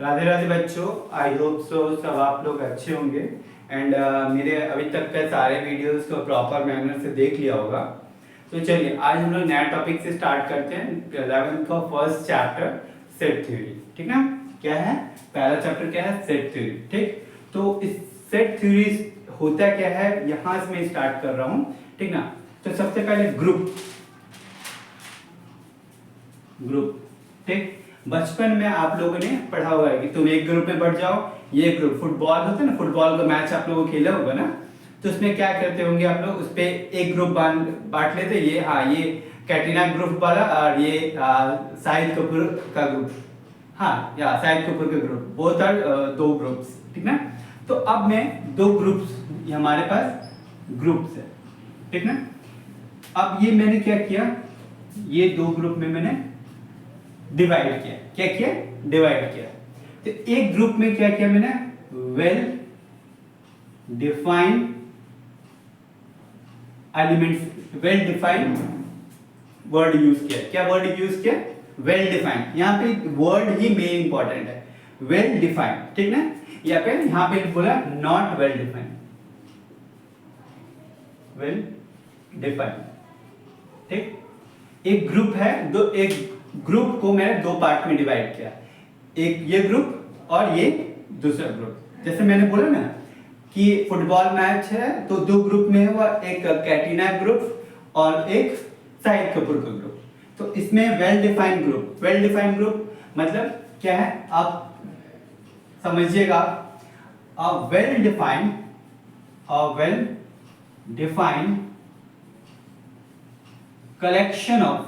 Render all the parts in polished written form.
राधे राधे बच्चों, आई होप सो सब आप लोग अच्छे होंगे एंड मेरे अभी तक के सारे वीडियोस को प्रॉपर मैनर से देख लिया होगा। तो चलिए आज हम लोग नया टॉपिक से स्टार्ट करते हैं 11th का फर्स्ट चैप्टर सेट थ्योरी। ठीक ना, क्या है पहला चैप्टर, क्या है सेट थ्योरी। ठीक, तो इस सेट थ्योरी होता क्या है यहाँ से मैं स्टार्ट कर रहा हूँ। ठीक ना, तो सबसे पहले ग्रुप। ठीक, बचपन में आप लोगों ने पढ़ा हुआ है कि तुम एक ग्रुप में बढ़ जाओ। ये ग्रुप फुटबॉल होता है ना, फुटबॉल का मैच आप लोगों को खेला होगा ना, तो उसमें क्या करते होंगे आप लोग, उस पे एक ग्रुप बांट लेते। ये ये कैटरीना ग्रुप वाला और ये शाहिद कपूर का ग्रुप। या शाहिद कपूर का ग्रुप, बोथ आर दो ग्रुप्स। ठीक ना, तो अब मैं दो ग्रुप्स, हमारे पास ग्रुप्स है। ठीक ना, अब ये मैंने क्या किया, ये दो ग्रुप में मैंने डिवाइड किया। क्या किया, डिवाइड किया। तो एक ग्रुप में क्या किया मैंने, well defined elements, well defined word use किया। क्या वर्ड यूज किया, वेल डिफाइंड। यहां पे वर्ड ही मेन इंपॉर्टेंट है, वेल डिफाइंड। ठीक ना, यहां पे बोला not well defined, well defined. ठीक, एक ग्रुप है, एक ग्रुप को मैंने दो पार्ट में डिवाइड किया, एक ये ग्रुप और ये दूसरा ग्रुप। जैसे मैंने बोला ना कि फुटबॉल मैच है तो दो ग्रुप में हुआ, एक कैटरीना ग्रुप और एक शाहिद कपूर का ग्रुप। तो इसमें well defined group, well defined group मतलब क्या है आप समझिएगा। A well defined collection of,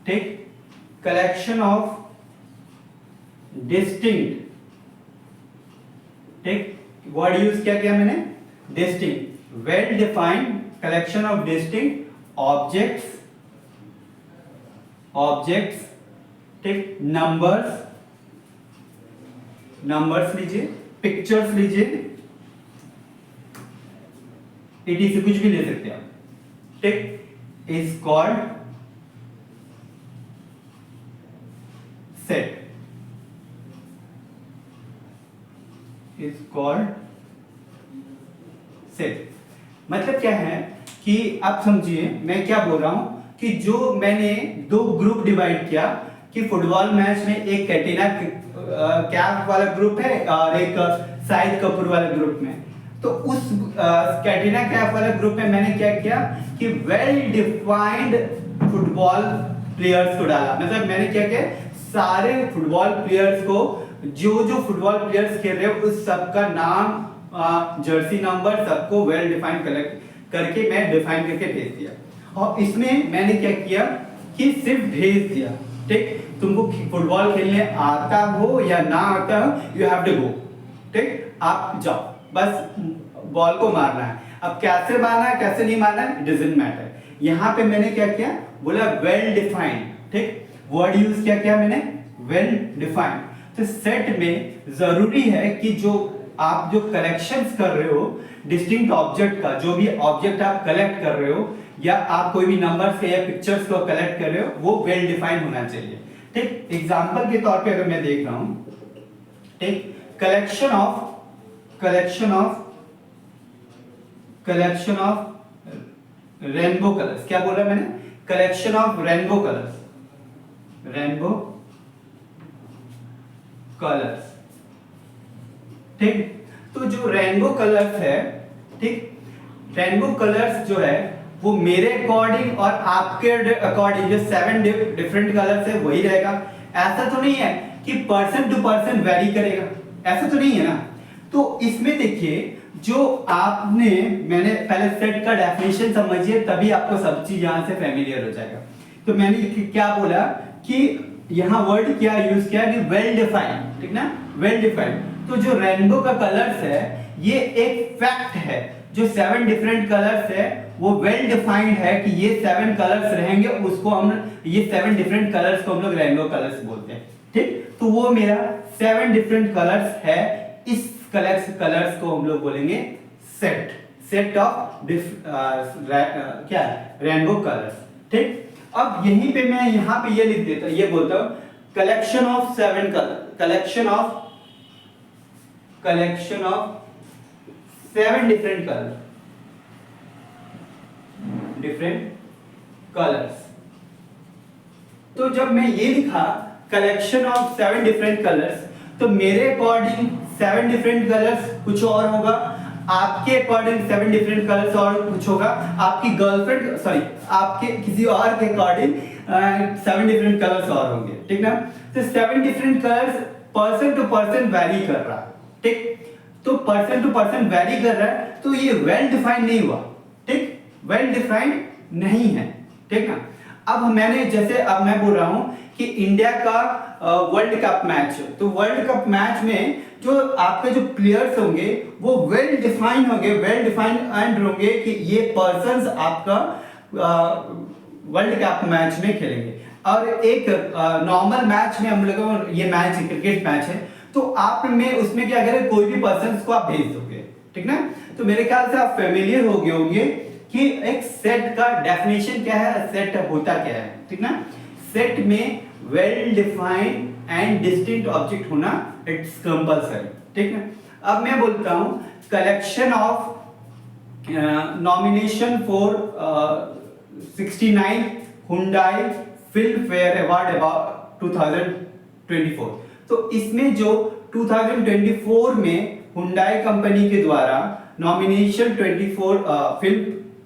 ठीक, कलेक्शन ऑफ डिस्टिंक्ट, ठीक, वर्ड यूज क्या किया मैंने, distinct. Well defined collection of distinct objects, ठीक, नंबर्स लीजिए, पिक्चर्स लीजिए, इटी से कुछ भी ले सकते हैं आप। ठीक, is called set, is called set. मतलब क्या है कि आप समझिए मैं क्या बोल रहा हूं कि जो मैंने दो ग्रुप डिवाइड किया कि फुटबॉल मैच में एक कैटरीना कैफ वाला ग्रुप है और एक शाहिद कपूर वाले ग्रुप में, तो उस कैटरीना कैफ वाले ग्रुप में मैंने क्या किया कि वेल डिफाइंड फुटबॉल प्लेयर्स को डाला। मतलब मैंने क्या किया, सारे फुटबॉल प्लेयर्स को, जो फुटबॉल प्लेयर्स खेल रहे हो उस सबका नाम, जर्सी नंबर, सबको वेल डिफाइंड करके मैं डिफाइन करके भेज दिया। और इसमें मैंने क्या किया कि सिर्फ भेज दिया। ठीक, तुमको फुटबॉल खेलने आता हो या ना आता हो, यू हैव टू गो। ठीक, आप जाओ, बस बॉल को मारना है। अब कैसे मारना है कैसे नहीं मारना है, इट डजंट मैटर। यहां पे मैंने क्या किया, बोला वेल डिफाइंड। ठीक, वर्ड यूज क्या किया मैंने, वेल डिफाइंड। तो सेट में जरूरी है कि जो आप जो कलेक्शंस कर रहे हो डिस्टिंक्ट ऑब्जेक्ट का, जो भी ऑब्जेक्ट आप कलेक्ट कर रहे हो या आप कोई भी नंबर से या पिक्चर्स को कलेक्ट कर रहे हो, वो वेल डिफाइंड होना चाहिए। ठीक, एग्जांपल के तौर पे अगर मैं देख रहा हूं, ठीक, कलेक्शन ऑफ रेनबो कलर्स। क्या बोला मैंने, कलेक्शन ऑफ रेनबो कलर्स, ठीक। तो जो रेनबो कलर्स है, ठीक, रेनबो कलर्स जो है वो मेरे अकॉर्डिंग और आपके अकॉर्डिंग जो 7 डिफरेंट कलर्स है वही रहेगा। ऐसा तो नहीं है कि पर्सन टू पर्सन वेरी करेगा, ऐसा तो नहीं है ना। तो इसमें देखिए जो आपने, मैंने पहले सेट का डेफिनेशन समझिए तभी आपको सब चीज यहां से फेमिलियर हो जाएगा। तो मैंने क्या बोला कि यहां वर्ड क्या यूज किया कि वेल डिफाइंड। ठीक ना, वेल डिफाइंड। तो जो रेनबो का कलर्स है ये एक फैक्ट है, जो 7 डिफरेंट कलर्स है वो वेल डिफाइंड है कि ये 7 कलर्स रहेंगे, उसको हम, ये 7 डिफरेंट कलर्स को हम लोग रेनबो कलर्स बोलते हैं। ठीक, तो वो मेरा 7 डिफरेंट कलर्स है, इस कलर्स को हम लोग बोलेंगे सेट ऑफ क्या, रेनबो कलर्स। ठीक, अब यहीं पे मैं यहाँ पे ये लिख देता, ये बोलता हूँ collection of seven color, collection of seven different colors. तो जब मैं ये लिखा कलेक्शन ऑफ 7 डिफरेंट कलर्स, तो मेरे अकॉर्डिंग 7 डिफरेंट कलर्स कुछ और होगा, आपके अकॉर्डिंग 7 डिफरेंट कलर्स और कुछ होगा, आपकी गर्लफ्रेंड सॉरी आपके किसी और के अकॉर्डिंग 7 डिफरेंट कलर्स और होंगे, ठीक ना। तो 7 different colours person to person vary कर रहा है, ठीक। तो पर्सन टू पर्सन वैरी कर रहा है, तो ये वेल डिफाइंड नहीं हुआ, ठीक, वेल डिफाइंड नहीं है, ठीक ना। अब मैंने जैसे अब मैं बोल रहा हूं कि इंडिया का वर्ल्ड कप मैच, तो वर्ल्ड कप मैच में जो आपके जो प्लेयर्स होंगे वो वेल डिफाइंड होंगे, वेल डिफाइंड एंड होंगे कि ये पर्संस आपका वर्ल्ड कप मैच में खेलेंगे। और एक नॉर्मल मैच में हम लोग ये मैच क्रिकेट मैच है, तो आप में उसमें क्या करें, कोई भी पर्सन को आप भेज दोगे, ठीक ना। तो मेरे ख्याल से आप फेमिलियर हो गए होंगे कि एक सेट का डेफिनेशन क्या है, सेट होता क्या है, ठीक ना। सेट में well defined and distinct object होना इट्स कंपल्सरी, ठीक है। अब मैं बोलता हूं collection of nomination for 69 Hyundai film fair award 2024। तो इसमें जो 2024 में हुंडई कंपनी के द्वारा नॉमिनेशन 24 फिल्म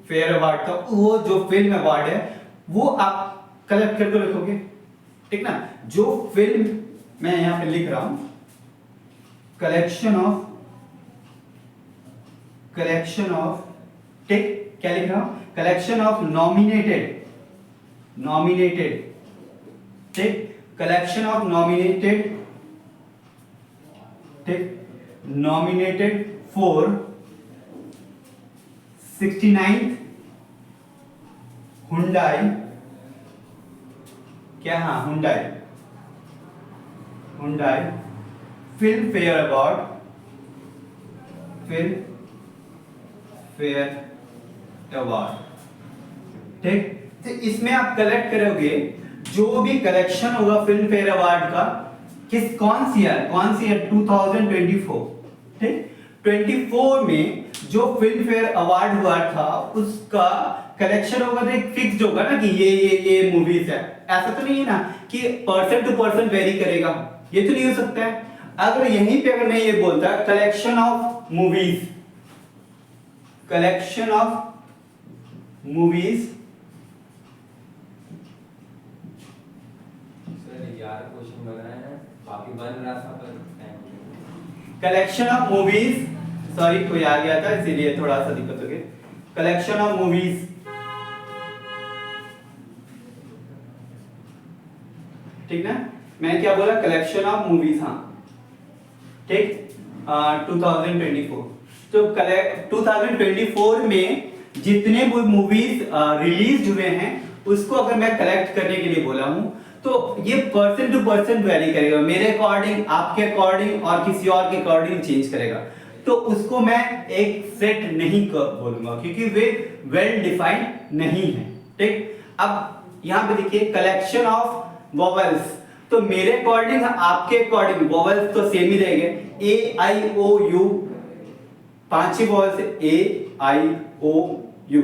फेयर अवार्ड था, वो जो फिल्म अवार्ड है वो आप कलेक्ट करके रखोगे, ठीक ना। जो फिल्म मैं यहां पे लिख रहा हूं कलेक्शन ऑफ ठीक, क्या लिख रहा हूं, कलेक्शन ऑफ नॉमिनेटेड ठीक, collection of nominated for 69th Hyundai क्या, हाँ हुंडई फिल्म फेयर अवार्ड ठीक। तो इसमें आप कलेक्ट करोगे जो भी कलेक्शन होगा फिल्म फेयर अवार्ड का, कौन सी ईयर 2024, ठीक। 24 में जो फिल्म फेयर अवार्ड हुआ था उसका कलेक्शन होगा, तो एक फिक्स्ड होगा ना कि ये मूवीज है। ऐसा तो नहीं है ना कि पर्सन टू पर्सन वेरी करेगा, ये तो नहीं हो सकता है। अगर यहीं पे अगर मैं ये बोलता कलेक्शन ऑफ मूवीज यार क्वेश्चन बन रहा है, काफी बन रहा था पर कलेक्शन ऑफ मूवीज, सॉरी कोई आ गया था इसीलिए थोड़ा सा दिक्कत हो गई। कलेक्शन ऑफ मूवीज, ठीक ना। मैं क्या बोला, कलेक्शन ऑफ मूवीज, हाँ ठीक, 2024। तो 2024 में जितने भी मूवीज रिलीज हुए हैं उसको अगर मैं कलेक्ट करने के लिए बोला हूं, तो ये पर्सन टू पर्सन वेरी करेगा, मेरे अकॉर्डिंग, आपके अकॉर्डिंग और किसी और के अकॉर्डिंग चेंज करेगा। तो उसको मैं एक सेट नहीं बोलूंगा क्योंकि वे वेल डिफाइंड नहीं है, ठीक। अब यहां पे देखिए कलेक्शन ऑफ वोवेल्स, तो मेरे अकॉर्डिंग आपके अकॉर्डिंग वोवेल्स तो सेम ही रहेंगे, ए आई ओ यू, 5 ही वोवेल्स है, ए आई ओ यू,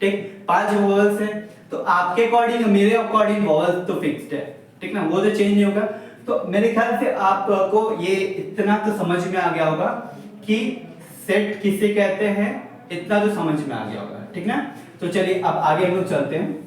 ठीक, 5 वोवेल्स है। तो आपके अकॉर्डिंग मेरे अकॉर्डिंग वोवेल्स तो फिक्स्ड है, ठीक ना, वो तो चेंज नहीं होगा। तो मेरे ख्याल से आपको ये इतना तो समझ में आ गया होगा कि सेट किसे कहते हैं, इतना तो समझ में आ गया होगा, ठीक ना। तो चलिए अब आगे हम लोग चलते हैं।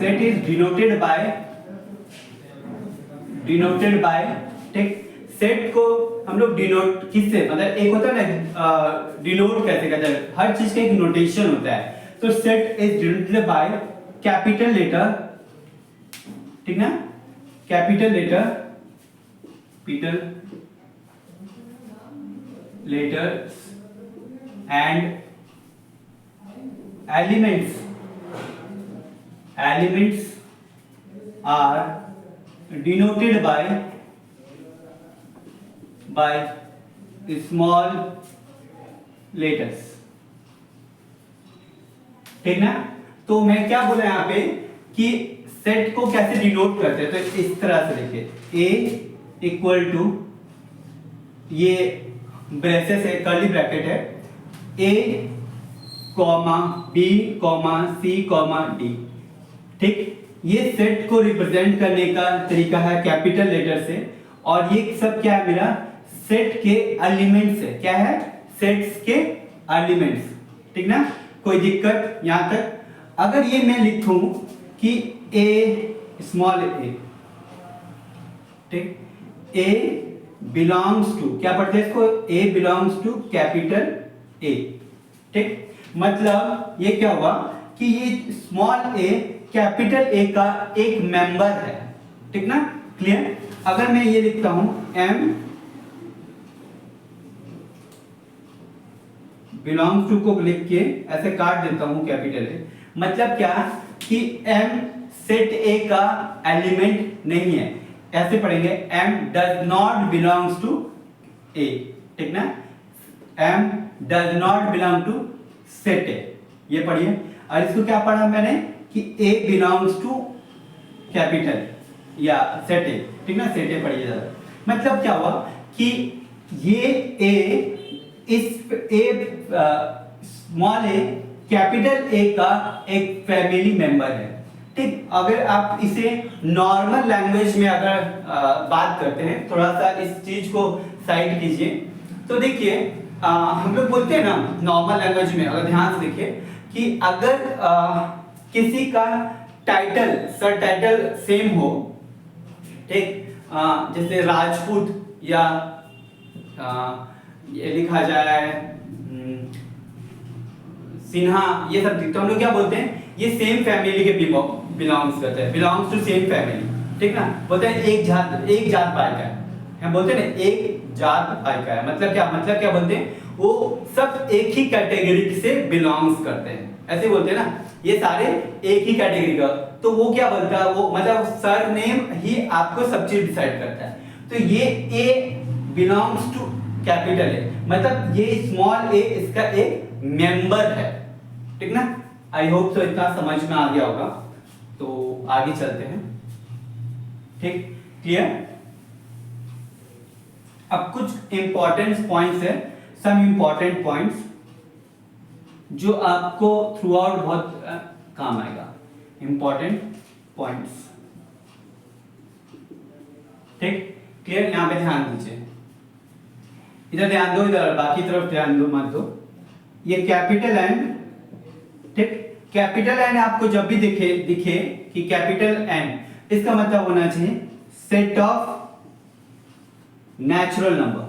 सेट इज डिनोटेड बाय ठीक। सेट को हम लोग डिनोट किससे, मतलब एक होता है ना डिनोट कैसे कहते हैं, हर चीज का एक नोटेशन होता है। तो set is denoted by capital letter, ठीक ना, capital letters and elements are denoted by by small letters, ठीक ना। तो मैं क्या बोला यहाँ पे कि सेट को कैसे डिनोट करते हैं, तो इस तरह से देखिए A इक्वल टू, ये ब्रेसेस है, कर्ली ब्रैकेट है, A comma B comma C comma D, ठीक। ये सेट को रिप्रेजेंट करने का तरीका है कैपिटल लेटर से, और ये सब क्या है, मेरा सेट के एलिमेंट्स है। क्या है, सेट्स के एलिमेंट्स, ठीक ना। कोई दिक्कत यहां तक? अगर ये मैं लिखूं कि A स्मॉल a, ठीक, A बिलोंग्स टू, क्या पढ़ते हैं इसको, A belongs to capital A, ठीक। मतलब ये क्या हुआ कि ये स्मॉल a कैपिटल A का एक मेंबर है, ठीक ना, क्लियर। अगर मैं ये लिखता हूं M बिलोंग्स टू को लिख के ऐसे काट देता हूं कैपिटल A, मतलब क्या कि M सेट A का एलिमेंट नहीं है, ऐसे पढ़ेंगे M does not belongs to A, ठीक ना, M does not belong to set A, ये पढ़िए। और इसको क्या पढ़ा मैंने कि A बिलोंग्स टू कैपिटल या सेट A, ठीक ना, सेट A पढ़िए जरा। मतलब क्या हुआ कि ये A इस स्मॉल a कैपिटल A का एक फैमिली मेंबर है, ठीक। अगर आप इसे नॉर्मल लैंग्वेज में अगर बात करते हैं, थोड़ा सा इस चीज को साइड कीजिए, तो देखिए हम लोग बोलते हैं ना नॉर्मल लैंग्वेज में, अगर ध्यान से देखिए कि अगर किसी का टाइटल, सर टाइटल सेम हो, ठीक, जैसे राजपूत या ये लिखा जाए सिन्हा, ये सब, तो हम लोग क्या बोलते हैं, ये सेम फैमिली के बिलोंग्स करते हैं, बिलोंग्स टू सेम फैमिली, ठीक ना। बोलते हैं एक जात पाई का है, हम बोलते हैं ना एक जात पाई का है, मतलब क्या बोलते हैं, वो सब एक ही कैटेगरी से बिलोंग्स करते हैं, ऐसे बोलते हैं ना, ये सारे एक ही कैटेगरी का। तो वो क्या बोलता है, वो मतलब सरनेम ही आपको सब चीज डिसाइड करता है। तो ये A belongs to capital A, मतलब ये स्मॉल a इसका एक मेंबर है, ठीक ना। आई होप सो इतना समझ में आ गया होगा, तो आगे चलते हैं, ठीक, क्लियर। अब कुछ इंपॉर्टेंट पॉइंट्स है, सम इंपॉर्टेंट पॉइंट्स जो आपको थ्रू आउट बहुत काम आएगा, इंपॉर्टेंट पॉइंट्स, ठीक, क्लियर। यहां पे ध्यान दीजिए, इधर ध्यान दो, इधर बाकी तरफ ध्यान दो मत दो। ये कैपिटल N, ठीक, कैपिटल N आपको जब भी दिखे कि कैपिटल N, इसका मतलब होना चाहिए set of natural number,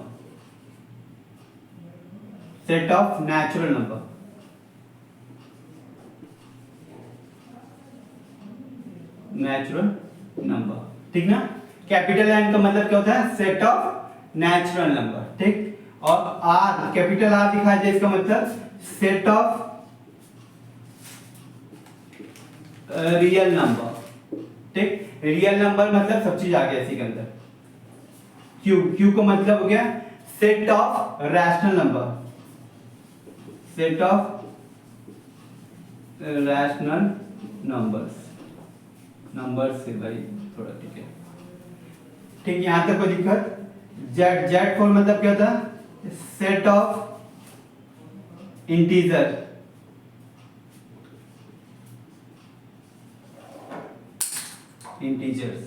set of natural number, natural number, ठीक ना। कैपिटल N का मतलब क्या होता है, सेट ऑफ नेचुरल नंबर, ठीक। और R, कैपिटल R दिखाया जाए, इसका मतलब सेट ऑफ रियल नंबर, ठीक। रियल नंबर मतलब सब चीज आ गया इसी के अंदर। Q का मतलब हो गया set of rational number, set of rational numbers, number से भाई थोड़ा, ठीक है, ठीक। यहां तक कोई दिक्कत? जेड फॉर मतलब क्या था, सेट ऑफ इंटीजर, इंटीजर्स,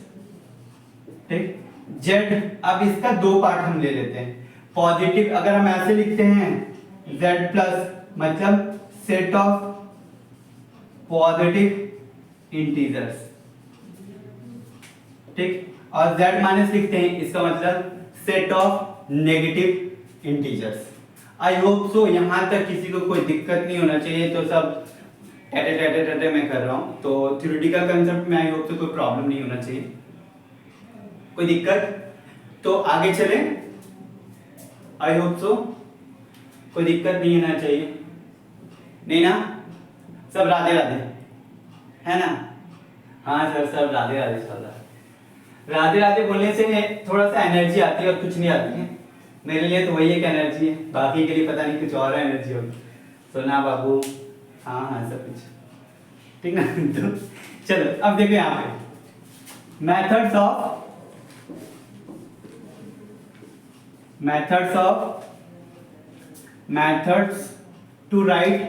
ठीक। जेड, अब इसका दो पार्ट हम ले लेते हैं। पॉजिटिव अगर हम ऐसे लिखते हैं जेड प्लस, मतलब सेट ऑफ पॉजिटिव इंटीजर्स, ठीक। और जेड माइनस लिखते हैं, इसका मतलब set of negative integers. I hope सो यहां तक किसी को कोई दिक्कत नहीं होना चाहिए, तो सब टैटे मैं कर रहा हूं, तो थ्योरेटिकल कंसेप्ट में आई होप सो कोई प्रॉब्लम नहीं होना चाहिए। कोई दिक्कत? तो आगे चलें, आई होप सो कोई दिक्कत नहीं होना चाहिए, नहीं ना, सब राधे राधे है ना। हाँ सर, सब राधे राधे चल रहा है। राधे राधे बोलने से थोड़ा सा एनर्जी आती है और कुछ नहीं आती है, मेरे लिए तो वही एक एनर्जी है, बाकी के लिए पता नहीं कुछ और एनर्जी होगी। सोना बाबू, हाँ हाँ सब कुछ ठीक ना। तो चलो अब देखो यहाँ पे methods to write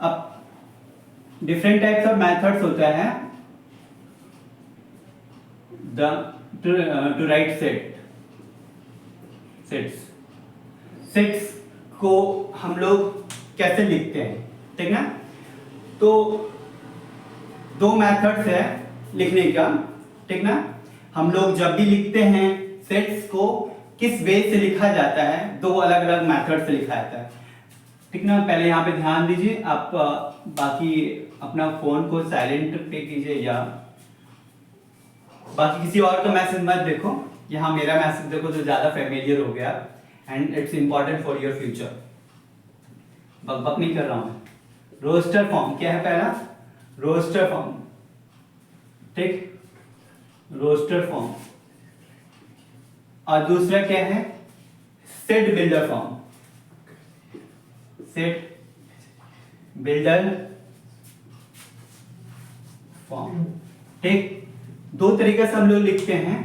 अब डिफरेंट टाइप्स ऑफ मेथड्स होता है द टू राइट सेट्स को हम लोग कैसे लिखते हैं, ठीक ना। तो दो मेथड्स है लिखने का, ठीक ना। हम लोग जब भी लिखते हैं सेट्स को किस वे से लिखा जाता है, दो अलग अलग मेथड से लिखा जाता है, ठीक ना। पहले यहाँ पे ध्यान दीजिए आप, बाकी अपना फोन को साइलेंट पे कीजिए या बाकी किसी और का मैसेज मत देखो, यहाँ मेरा मैसेज देखो तो ज्यादा फेमिलियर हो गया and it's important for your future. बकबक नहीं कर रहा हूं। रोस्टर फॉर्म क्या है, पहला रोस्टर फॉर्म, ठीक, रोस्टर फॉर्म, और दूसरा क्या है set builder form, set builder form, ठीक। दो तरीके से हम लोग लिखते हैं,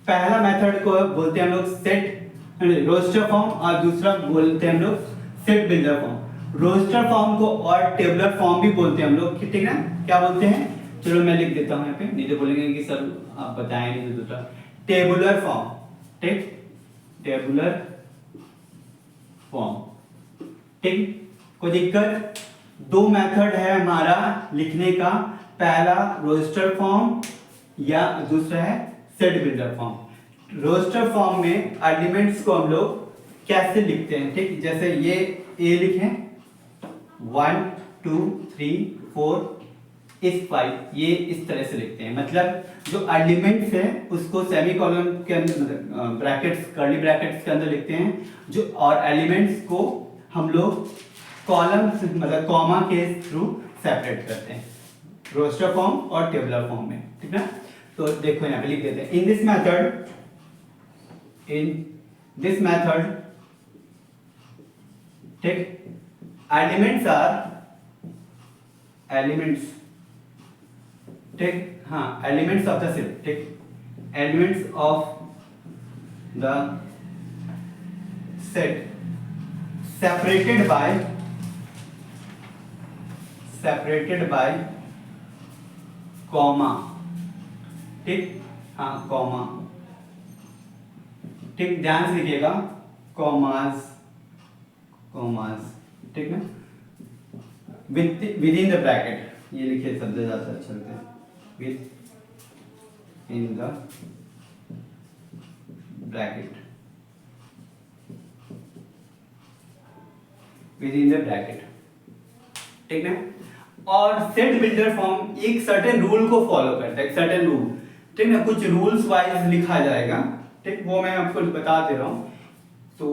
पहला मेथड को बोलते हैं हम लोग सेट रोस्टर फॉर्म और दूसरा बोलते हैं हम लोग set builder form. Roster form को और टेबुलर फॉर्म भी बोलते हैं हम लोग, ठीक ना। क्या बोलते हैं, चलो मैं लिख देता हूं यहाँ पे, नहीं तो बोलेंगे कि सर आप बताएं नहीं तो दूसरा टेबुलर फॉर्म, ठीक, टेबुलर फॉर्म, ठीक। कोई दिक्कत, दो मेथड है हमारा लिखने का, पहला रोस्टर फॉर्म या दूसरा है set builder form. Roster form में एलिमेंट्स को हम लोग कैसे लिखते हैं, ठीक, जैसे ये ए लिखें 1 2 3 4 इस 5, ये इस तरह से लिखते हैं। मतलब जो एलिमेंट्स है उसको सेमीकोलन के अंदर ब्रैकेट्स कर्ली ब्रैकेट्स के अंदर लिखते हैं, जो और एलिमेंट्स को हम लोग कॉलम्स मतलब कॉमा के थ्रू सेपरेट करते हैं रोस्टर फॉर्म और टेबुलर फॉर्म में, ठीक ना। तो देखो यहाँ पे लिख देते हैं इन दिस मेथड, ठीक, एलिमेंट्स, ठीक, हाँ एलिमेंट्स ऑफ द सेट, ठीक, elements of the set separated by comma, ठीक, हाँ कॉमा, ठीक, ध्यान से लिखिएगा कॉमास, ठीक ना, विद इन द ब्रैकेट, ये लिखिए शब्द ज्यादा अच्छा लगता है, with in the bracket, with in the bracket, ठीक ना। और सेट बिल्डर फॉर्म एक सर्टेन रूल को फॉलो करता है, एक सर्टेन रूल, ठीक ना, कुछ रूल्स वाइज लिखा जाएगा, ठीक, वो मैं आपको बता दे रहा हूँ तो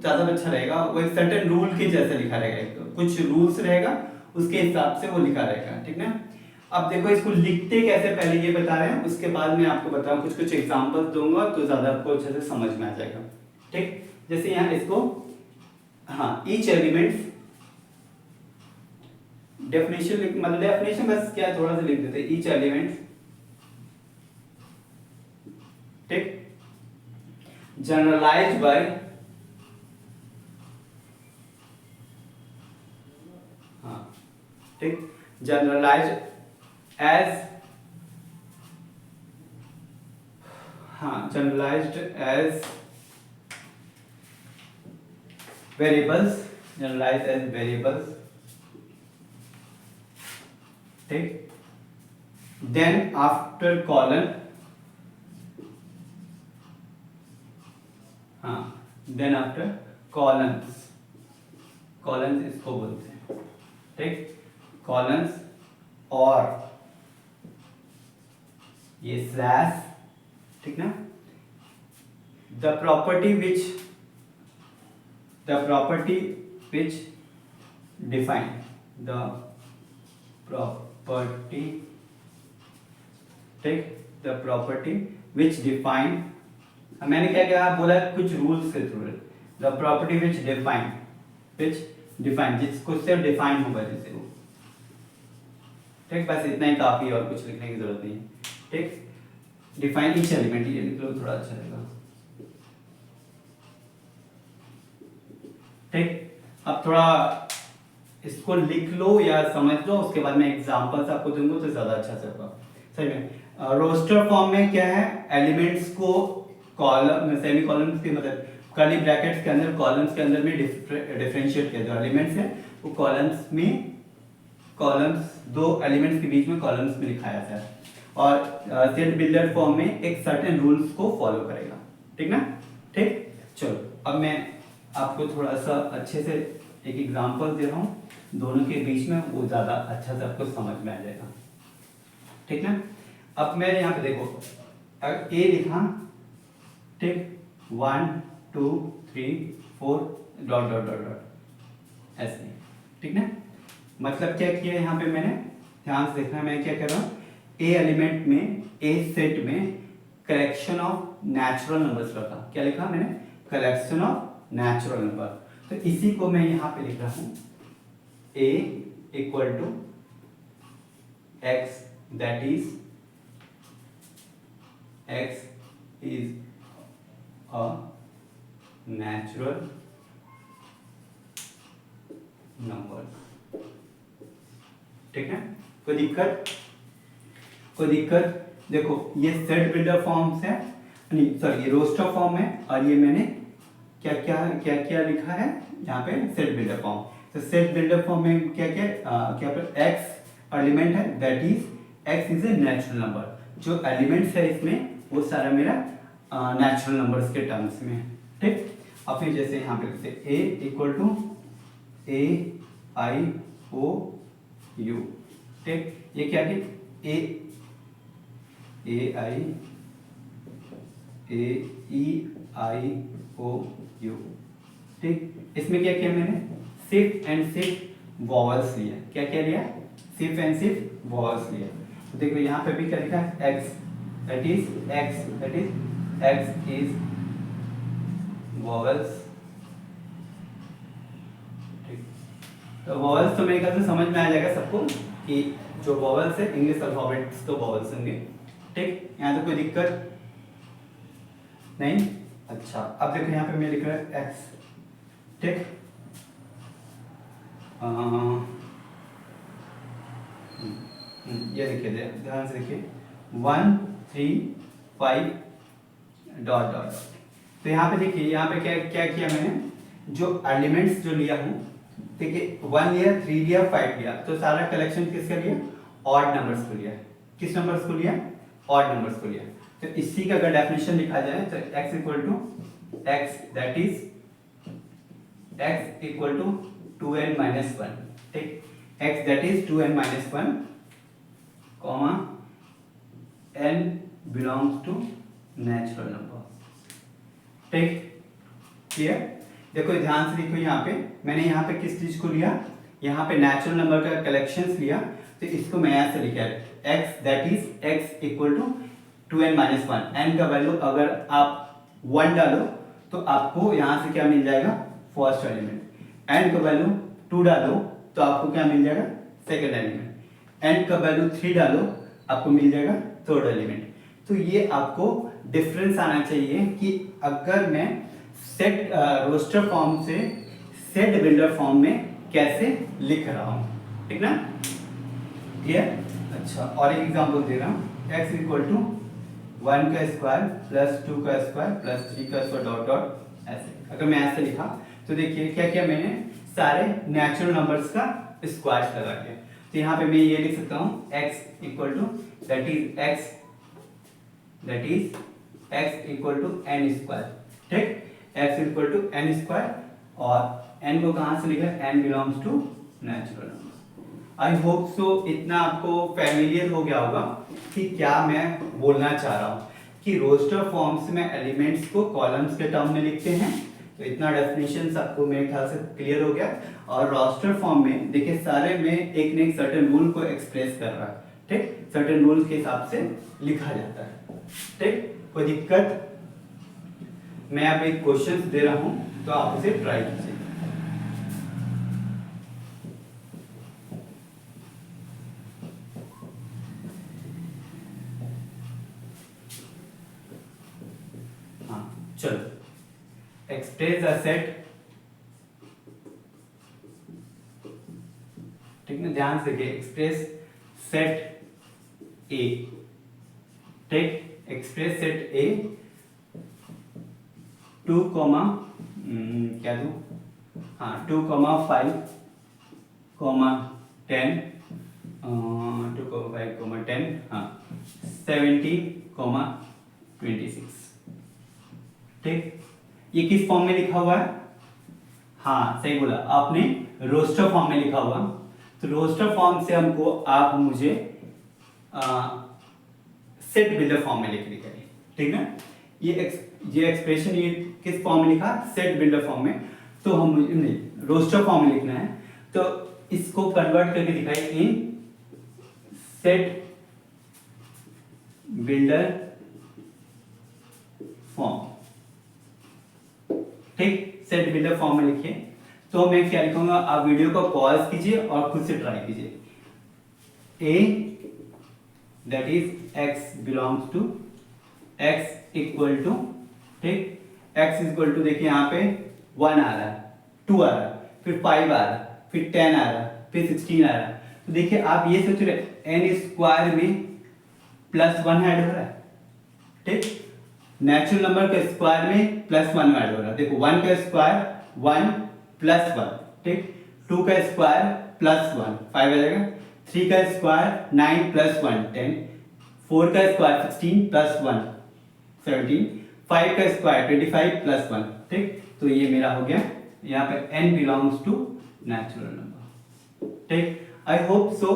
ज्यादा अच्छा रहेगा। वो एक सर्टेन रूल के जैसे लिखा रहेगा, तो कुछ रूल्स रहेगा उसके हिसाब से वो लिखा रहेगा, ठीक ना। अब देखो इसको लिखते कैसे, पहले ये बता रहे हैं, उसके बाद मैं आपको बताऊं कुछ एग्जांपल्स दूंगा तो ज्यादा आपको अच्छे से समझ में आ जाएगा, ठीक। जैसे यहाँ इसको, हाँ, ईच एलिमेंट्स डेफिनेशन, मतलब डेफिनेशन बस क्या थोड़ा सा लिख देते हैं, ईच एलिमेंट्स, ठीक, जनरलाइज्ड बाय, हाँ ठीक, जनरलाइज्ड एज, हाँ generalised as variables, generalised as variables, ठीक। देन आफ्टर कॉलन, हाँ देन आफ्टर कॉलम्स, इसको बोलते हैं, ठीक, कॉलम्स और ये स्लैश, ठीक ना। The property which define, the property, ठीक, द प्रॉपर्टी विच डिफाइन, मैंने क्या क्या बोला, कुछ रूल्स के through, the property which define जिसको सिर्फ डिफाइन होगा जैसे वो, ठीक, बस इतना ही काफी है और कुछ लिखने की जरूरत नहीं है, ठीक। डिफाइन ईच एलिमेंट, ये लिख लो थोड़ा अच्छा रहेगा, ठीक। अब थोड़ा इसको लिख लो या समझ लो, उसके बाद मैं एग्जांपल्स आपको दूंगा तो ज्यादा अच्छा से होगा। सही में रोस्टर फॉर्म में क्या है, एलिमेंट्स को कॉलम में, सेमी कॉलम्स की मतलब कर्ली ब्रैकेट्स के अंदर, कॉलम्स के अंदर में डिफरेंशिएट किया, जो एलिमेंट्स है वो कॉलम्स में, कॉलम्स दो एलिमेंट्स के बीच में कॉलम्स में लिखाया जाता है, और सेट बिल्डर फॉर्म में एक सर्टेन रूल्स को फॉलो करेगा, ठीक ना, ठीक। चलो अब मैं आपको थोड़ा सा अच्छे से एक एग्जांपल दे रहा हूँ दोनों के बीच में, वो ज्यादा अच्छा से आपको समझ में आ जाएगा, ठीक ना। अब मैं यहाँ पे देखो, अगर ए लिखा, ठीक, 1 2 3 4 डॉट डॉट डॉट डॉट ऐसे, ठीक ना। मतलब क्या किया यहाँ पे मैंने, ध्यान से देखना, मैं क्या कर रहा हूँ, ए एलिमेंट में, ए सेट में कलेक्शन ऑफ नेचुरल नंबर्स रखा, क्या लिखा मैंने, कलेक्शन ऑफ नेचुरल नंबर। तो इसी को मैं यहाँ पे लिख रहा हूँ, a equal to x, that is x is a natural number, ठीक है। कोई दिक्कत, कोई दिक्कत, देखो ये सेट बिल्डर फॉर्म है, नहीं सॉरी ये रोस्टर फॉर्म है, और ये मैंने क्या क्या क्या क्या लिखा है यहाँ पे, सेट बिल्डर फॉर्म। तो सेट बिल्डर फॉर्म में क्या क्या क्या पर x एलिमेंट है, that is x is a natural number, जो एलिमेंट्स है इसमें वो सारा मेरा नेचुरल नंबर्स के टर्म्स में, ठीक। अब फिर जैसे यहाँ पे लिखते a equal to a i o u, ठीक, ये क्या कि a i a e i o u, ठीक। इसमें क्या किया मैंने, सिर्फ एंड सिर्फ वॉवल्स लिया, क्या क्या लिया, सिर्फ एंड सिर्फ वॉवल्स लिया। तो देखो यहाँ पे भी क्या लिखा है, x that is x is vowels, ठीक। तो वॉवल्स तो मेरे ख्याल से समझ में आ जाएगा सबको कि जो वॉवल्स है इंग्लिश अल्फाबेट्स तो वॉवल्स होंगे, ठीक। यहाँ तो कोई दिक्कत नहीं। अच्छा अब देखो यहाँ पे मैं लिख रहा है x, ठीक, ये देखिए ध्यान से देखिए 1 3 5 डॉट डॉट। तो यहाँ पे देखिए, यहाँ पे क्या क्या किया मैंने, जो एलिमेंट्स जो लिया हूँ, ठीक है, 1 लिया, 3 लिया, 5 लिया, तो सारा कलेक्शन किसका लिया, ऑड नंबर्स को लिया। किस नंबर्स को लिया, ऑड नंबर्स को लिया। तो इसी का अगर डेफिनेशन लिखा जाए तो x equal to x that is x equal to 2n minus 1, ठीक, x that is 2n minus 1 comma n belongs to natural number, ठीक, क्लियर। देखो ध्यान से देखो, यहाँ पे मैंने यहाँ पे किस चीज को लिया, यहाँ पे नेचुरल नंबर का कलेक्शंस लिया, तो इसको मैं ऐसे लिखा है x that is x equal to 2n minus 1, n का वैल्यू अगर आप 1 डालो तो आपको यहाँ से क्या मिल जाएगा, फर्स्ट एलिमेंट, n का वैल्यू 2 डालो तो आपको क्या मिल जाएगा, सेकंड एलिमेंट, n का वैल्यू 3 डालो आपको मिल जाएगा थर्ड एलिमेंट। तो ये आपको डिफरेंस आना चाहिए कि अगर मैं सेट रोस्टर फॉर्म से सेट बिल्डर फॉर्म में कैसे लिख रहा हूँ, ठीक ना, क्लियर। अच्छा और एक एग्जांपल दे रहा हूँ, x इक्वल टू 1 का स्क्वायर प्लस 2 का स्क्वायर प्लस 3 का स्क्वायर डॉट डॉट ऐसे। अगर मैं ऐसे लिखा तो देखिए क्या क्या मैंने सारे नेचुरल नंबर्स का स्क्वायर लगा दिया। तो यहाँ पे मैं ये लिख सकता हूँ x equal to that is x equal to n square, ठीक, x equal to n square, और n को कहाँ से लिखा, n belongs to natural number. I hope so इतना आपको फैमिलियर हो गया होगा कि क्या मैं बोलना चाह रहा हूँ कि रोस्टर फॉर्म्स में एलिमेंट्स को कॉलम्स के टर्म में लिखते हैं। तो इतना डेफिनेशन आपको मेरे ख्याल से क्लियर हो गया। और रोस्टर फॉर्म में देखिए सारे में एक न एक सर्टेन रूल को एक्सप्रेस कर रहा है, ठीक, सर्टेन रूल के हिसाब से लिखा जाता है, ठीक। कोई दिक्कत? मैं अब एक क्वेश्चन दे रहा हूं तो आप उसे ट्राई कीजिए। हाँ चलो, एक्सप्रेस अ सेट, ठीक है, ध्यान से देखिए, एक्सप्रेस सेट ए, ठीक, एक्सप्रेस सेट ए 2 कॉमा क्या दूं, हाँ 2 कॉमा 5 कॉमा 10, 2 कॉमा 5 कॉमा 10, हाँ 17 कॉमा 26, ठीक। ये किस फॉर्म में लिखा हुआ है? हाँ सही बोला आपने, रोस्टर फॉर्म में लिखा हुआ। तो रोस्टर फॉर्म से हमको आप मुझे सेट बिल्डर फॉर्म में लिख दिखाइए, ठीक है। ये एक्सप्रेशन ये किस फॉर्म में लिखा? सेट बिल्डर फॉर्म में। तो हम नहीं, रोस्टर फॉर्म में लिखना है, तो इसको कन्वर्ट करके दिखाइए इन सेट बिल्डर फॉर्म, ठीक, सेट बिल्डर फॉर्म में लिखिए। तो मैं क्या लिखूंगा, आप वीडियो को पॉज कीजिए और खुद से ट्राई कीजिए। A that is x belongs to, x equal to, ठीक, एक्स इक्वल टू देखिए यहाँ पे 1 आ रहा है, 2 आ रहा है, फिर 5 आ रहा है, फिर 10 आ रहा है, फिर 16 आ रहा है। तो देखिए आप ये सोच रहे एन स्क्वायर में +1 ऐड हो रहा है, ठीक, नेचुरल नंबर के स्क्वायर में +1 ऐड हो रहा है। देखो 1 का स्क्वायर 1 + 1, ठीक, 2 का स्क्वायर +1 5 आ जाएगा, 3 का स्क्वायर 9 + 1 10, 4 का स्क्वायर 16 + 1 17, 5 का स्क्वायर 25 + 1, ठीक। तो ये मेरा हो गया, यहाँ पे n belongs to natural number, ठीक। आई होप सो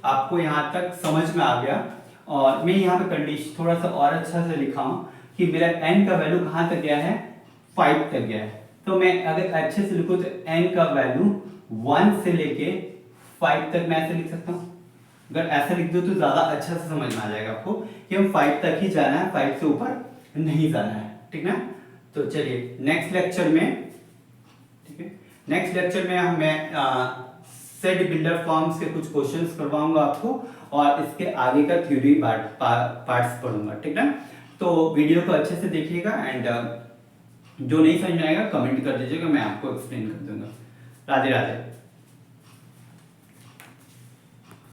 आपको यहाँ तक समझ में आ गया। और मैं यहाँ पे कंडीशन थोड़ा सा और अच्छा से लिखा हूँ कि मेरा n का वैल्यू कहाँ तक गया है, 5 तक गया है। तो मैं अगर अच्छे से लिखूँ तो n का वैल्यू 1 से लेके 5 तक मैं ऐसे लिख सकता हूँ। अगर ऐसा लिख दो तो ज़्यादा अच्छा से समझ में आ जाएगा आपको कि हम 5 तक ही जाना है, 5 से ऊपर नहीं जाना है, ठीक ना। तो चलिए नेक्स्ट लेक्चर में, ठीक है, नेक्स्ट लेक्चर में मैं सेट बिल्डर फॉर्म्स के कुछ क्वेश्चंस करवाऊंगा आपको और इसके आगे का थ्योरी पार्ट्स पढ़ूंगा, ठीक ना। तो वीडियो को अच्छे से देखिएगा एंड जो नहीं समझ में आएगा कमेंट कर दीजिएगा, मैं आपको एक्सप्लेन कर दूंगा। राधे राधे।